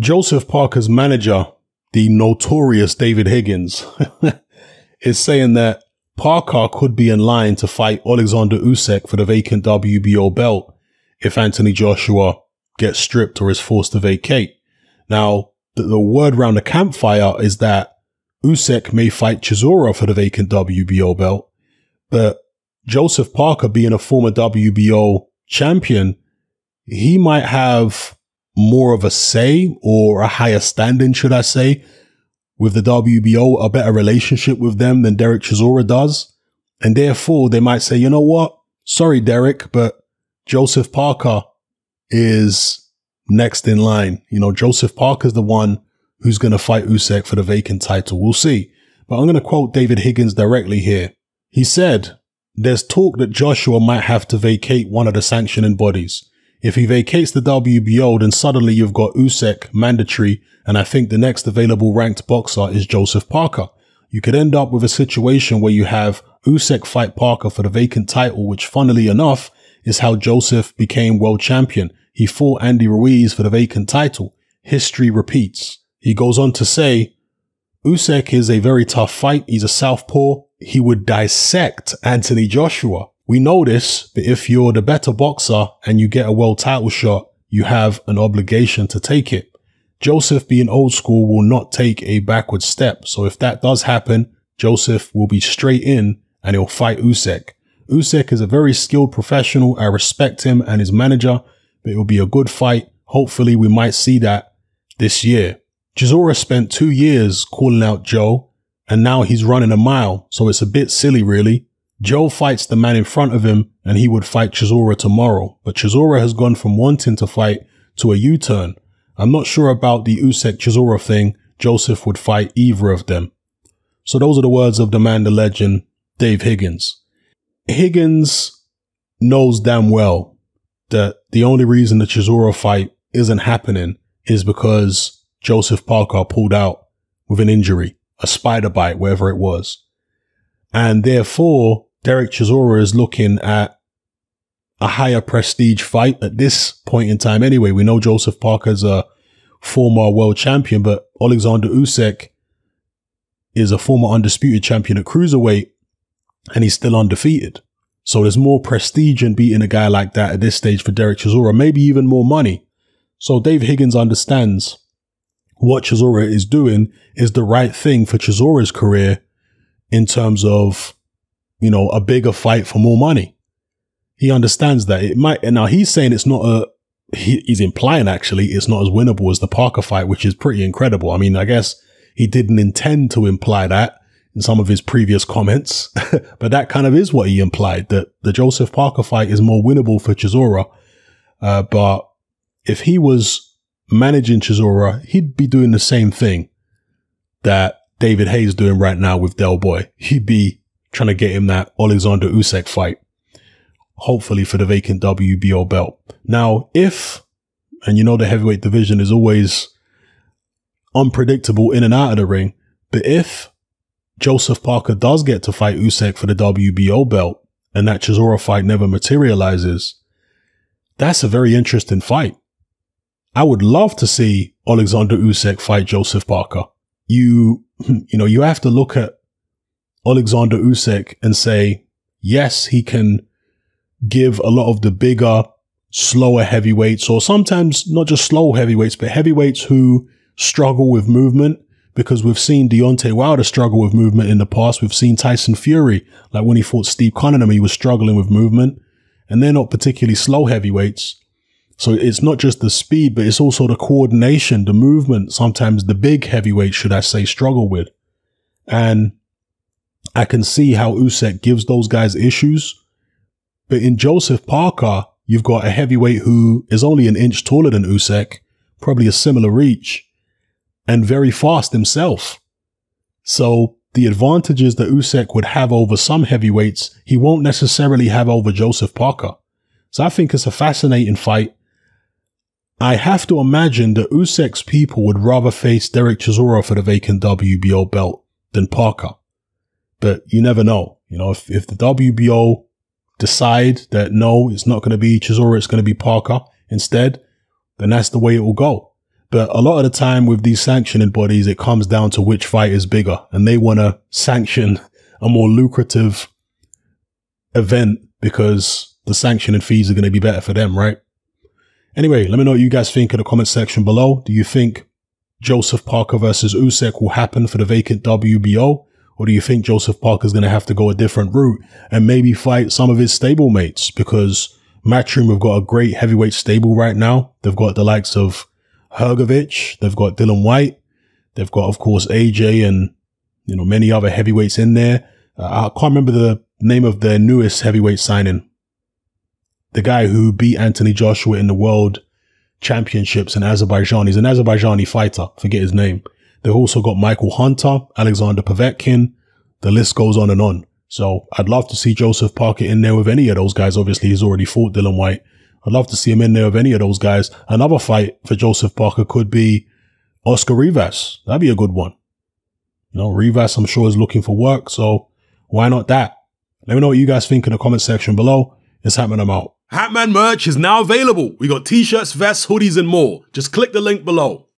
Joseph Parker's manager, the notorious David Higgins, is saying that Parker could be in line to fight Oleksandr Usyk for the vacant WBO belt if Anthony Joshua gets stripped or is forced to vacate. Now, the word around the campfire is that Usyk may fight Chisora for the vacant WBO belt, but Joseph Parker, being a former WBO champion, he might have more of a say, or a higher standing, should I say, with the WBO, a better relationship with them than Dereck Chisora does. And therefore, they might say, you know what? Sorry, Dereck, but Joseph Parker is next in line. You know, Joseph Parker's the one who's going to fight Usyk for the vacant title. We'll see. But I'm going to quote David Higgins directly here. He said, "There's talk that Joshua might have to vacate one of the sanctioning bodies. If he vacates the WBO, then suddenly you've got Usyk mandatory, and I think the next available ranked boxer is Joseph Parker. You could end up with a situation where you have Usyk fight Parker for the vacant title, which funnily enough is how Joseph became world champion. He fought Andy Ruiz for the vacant title. History repeats." He goes on to say, Usyk is a very tough fight. He's a southpaw. He would dissect Anthony Joshua. We know this, but if you're the better boxer and you get a world title shot, you have an obligation to take it. Joseph, being old school, will not take a backward step. So if that does happen, Joseph will be straight in and he'll fight Usyk. Usyk is a very skilled professional. I respect him and his manager, but it will be a good fight. Hopefully we might see that this year. Chisora spent 2 years calling out Joe, and now he's running a mile. So it's a bit silly, really. Joe fights the man in front of him and he would fight Chisora tomorrow. But Chisora has gone from wanting to fight to a U-turn. I'm not sure about the Usyk Chisora thing. Joseph would fight either of them. So those are the words of the man, the legend, Dave Higgins. Higgins knows damn well that the only reason the Chisora fight isn't happening is because Joseph Parker pulled out with an injury, a spider bite, wherever it was. And therefore, Dereck Chisora is looking at a higher prestige fight at this point in time anyway. We know Joseph Parker's a former world champion, but Oleksandr Usyk is a former undisputed champion at cruiserweight, and he's still undefeated. So there's more prestige in beating a guy like that at this stage for Dereck Chisora, maybe even more money. So Dave Higgins understands what Chisora is doing is the right thing for Chisora's career in terms of, you know, a bigger fight for more money. He understands that it might, and now he's saying it's not he's implying actually it's not as winnable as the Parker fight, which is pretty incredible. I mean, I guess he didn't intend to imply that in some of his previous comments, but that kind of is what he implied, that the Joseph Parker fight is more winnable for Chisora. But if he was managing Chisora, he'd be doing the same thing that David Hayes doing right now with Del Boy. He'd be trying to get him that Oleksandr Usyk fight, hopefully for the vacant WBO belt. Now, if, and you know the heavyweight division is always unpredictable in and out of the ring, but if Joseph Parker does get to fight Usyk for the WBO belt and that Chisora fight never materializes, that's a very interesting fight. I would love to see Oleksandr Usyk fight Joseph Parker. You have to look at Oleksandr Usyk and say, yes, he can give a lot of the bigger, slower heavyweights, or sometimes not just slow heavyweights, but heavyweights who struggle with movement, because we've seen Deontay Wilder struggle with movement in the past. We've seen Tyson Fury, like when he fought Steve Cunningham, he was struggling with movement, and they're not particularly slow heavyweights. So it's not just the speed, but it's also the coordination, the movement. Sometimes the big heavyweights, should I say, struggle with. And I can see how Usyk gives those guys issues. But in Joseph Parker, you've got a heavyweight who is only an inch taller than Usyk, probably a similar reach, and very fast himself. So the advantages that Usyk would have over some heavyweights, he won't necessarily have over Joseph Parker. So I think it's a fascinating fight. I have to imagine that Usyk's people would rather face Dereck Chisora for the vacant WBO belt than Parker. But you never know. You know, if the WBO decide that no, it's not going to be Chisora, it's going to be Parker instead, then that's the way it will go. But a lot of the time with these sanctioning bodies, it comes down to which fight is bigger, and they want to sanction a more lucrative event because the sanctioning fees are going to be better for them, right? Anyway, let me know what you guys think in the comment section below. Do you think Joseph Parker versus Usyk will happen for the vacant WBO? Or do you think Joseph Parker is going to have to go a different route and maybe fight some of his stablemates? Because Matchroom have got a great heavyweight stable right now. They've got the likes of Hrgovic, they've got Dylan White, they've got, of course, AJ and, you know, many other heavyweights in there. I can't remember the name of their newest heavyweight signing. The guy who beat Anthony Joshua in the World Championships in Azerbaijan. He's an Azerbaijani fighter. Forget his name. They've also got Michael Hunter, Alexander Povetkin. The list goes on and on. So I'd love to see Joseph Parker in there with any of those guys. Obviously, he's already fought Dylan White. I'd love to see him in there with any of those guys. Another fight for Joseph Parker could be Oscar Rivas. That'd be a good one. You know, Rivas, I'm sure, is looking for work. So why not that? Let me know what you guys think in the comment section below. It's Hatman, I'm out. Hatman merch is now available. We got t-shirts, vests, hoodies, and more. Just click the link below.